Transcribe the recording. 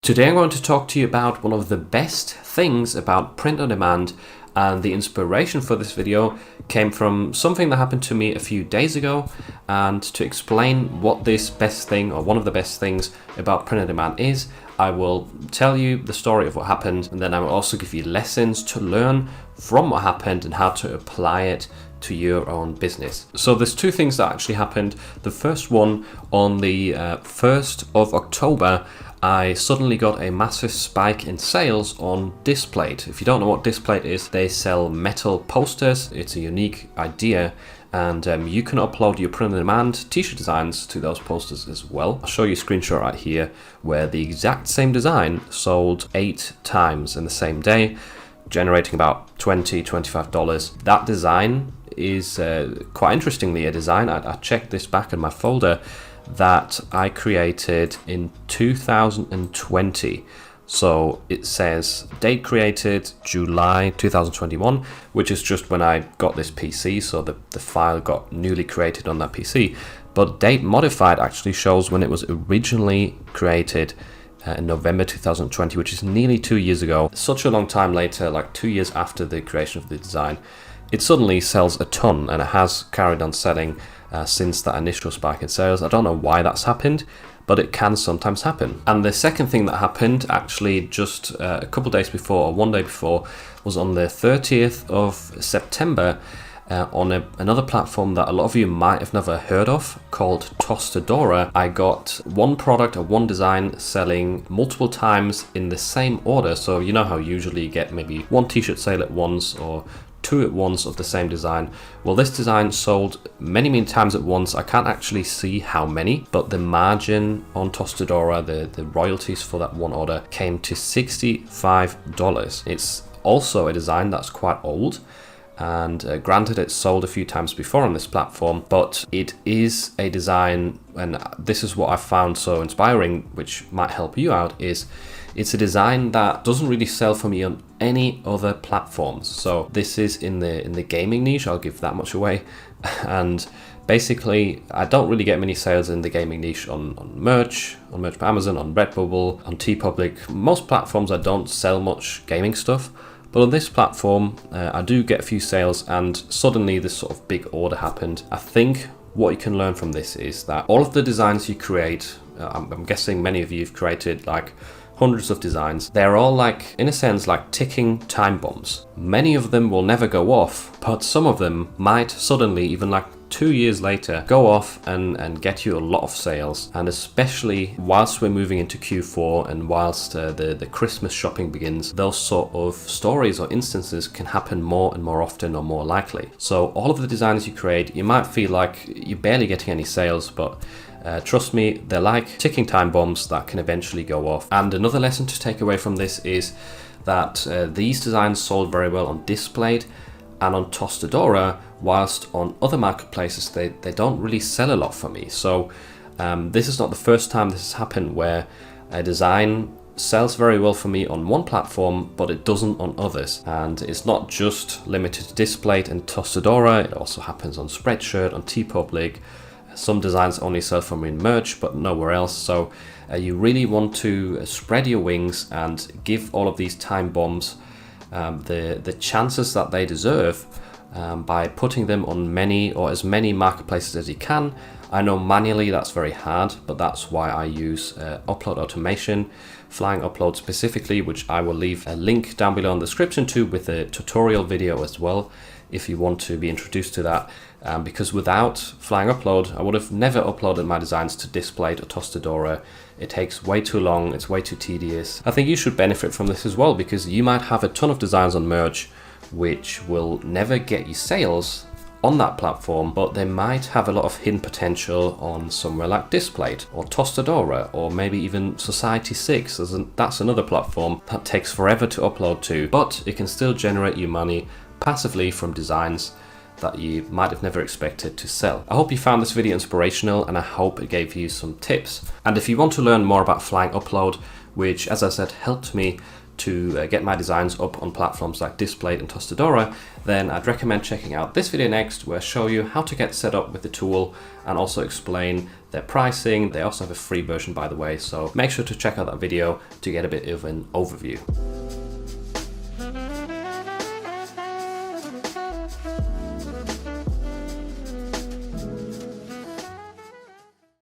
Today I'm going to talk to you about one of the best things about print on demand, and the inspiration for this video came from something that happened to me a few days ago. And to explain what this best thing, or one of the best things about print on demand is, I will tell you the story of what happened, and then I will also give you lessons to learn from what happened and how to apply it to your own business. So there's two things that actually happened. The first one, on the 1st of October, I suddenly got a massive spike in sales on Displate. If you don't know what Displate is, they sell metal posters. It's a unique idea, and you can upload your print-on-demand t-shirt designs to those posters as well. I'll show you a screenshot right here where the exact same design sold 8 times in the same day, generating about $20–25. That design is quite interestingly a design. I checked this back in my folder that I created in 2020. So it says date created July 2021, which is just when I got this PC, so the file got newly created on that PC. But date modified actually shows when it was originally created in November 2020, which is nearly 2 years ago. Such a long time later, like 2 years after the creation of the design, it suddenly sells a ton, and it has carried on selling since that initial spike in sales. I don't know why that's happened, but it can sometimes happen. And the second thing that happened actually just a couple days before, or one day before, was on the 30th of September on another platform that a lot of you might have never heard of, called Tostadora. I got one product or one design selling multiple times in the same order. So you know how usually you get maybe one t-shirt sale at once or 2 at once of the same design. Well, this design sold many times at once. I can't actually see how many, but the margin on Tostadora, the royalties for that one order, came to $65. It's also a design that's quite old, and granted it's sold a few times before on this platform, but it is a design, and this is what I found so inspiring, which might help you out, is it's a design that doesn't really sell for me on any other platforms. So this is in the gaming niche, I'll give that much away. And basically, I don't really get many sales in the gaming niche on merch by Amazon, on Redbubble, on TeePublic. Most platforms I don't sell much gaming stuff, but on this platform I do get a few sales, and suddenly this sort of big order happened. I think what you can learn from this is that all of the designs you create, I'm guessing many of you have created like hundreds of designs. They're all like, in a sense, like ticking time bombs. Many of them will never go off, but some of them might suddenly, even like 2 years later, go off and get you a lot of sales. And especially whilst we're moving into Q4 and whilst the Christmas shopping begins, those sort of stories or instances can happen more and more often, or more likely. So all of the designs you create, you might feel like you're barely getting any sales, but trust me, they're like ticking time bombs that can eventually go off. And another lesson to take away from this is that these designs sold very well on Displate and on Tostadora, whilst on other marketplaces they don't really sell a lot for me. So this is not the first time this has happened, where a design sells very well for me on one platform, but it doesn't on others. And it's not just limited to Displate and Tostadora, it also happens on Spreadshirt, on TeePublic. Some designs only sell for me in merch, but nowhere else. So you really want to spread your wings and give all of these time bombs the chances that they deserve by putting them on many, or as many marketplaces as you can. I know manually that's very hard, but that's why I use upload automation, Flying Upload specifically, which I will leave a link down below in the description to, with a tutorial video as well, if you want to be introduced to that. Because without Flying Upload, I would have never uploaded my designs to Displate or Tostadora. It takes way too long, it's way too tedious. I think you should benefit from this as well, because you might have a ton of designs on merch which will never get you sales on that platform, but they might have a lot of hidden potential on somewhere like Displate or Tostadora, or maybe even Society6. That's another platform that takes forever to upload to, but it can still generate you money passively from designs that you might have never expected to sell. I hope you found this video inspirational, and I hope it gave you some tips. And if you want to learn more about Flying Upload, which, as I said, helped me to get my designs up on platforms like Displate and Tostadora, then I'd recommend checking out this video next, where I show you how to get set up with the tool and also explain their pricing. They also have a free version, by the way, so make sure to check out that video to get a bit of an overview.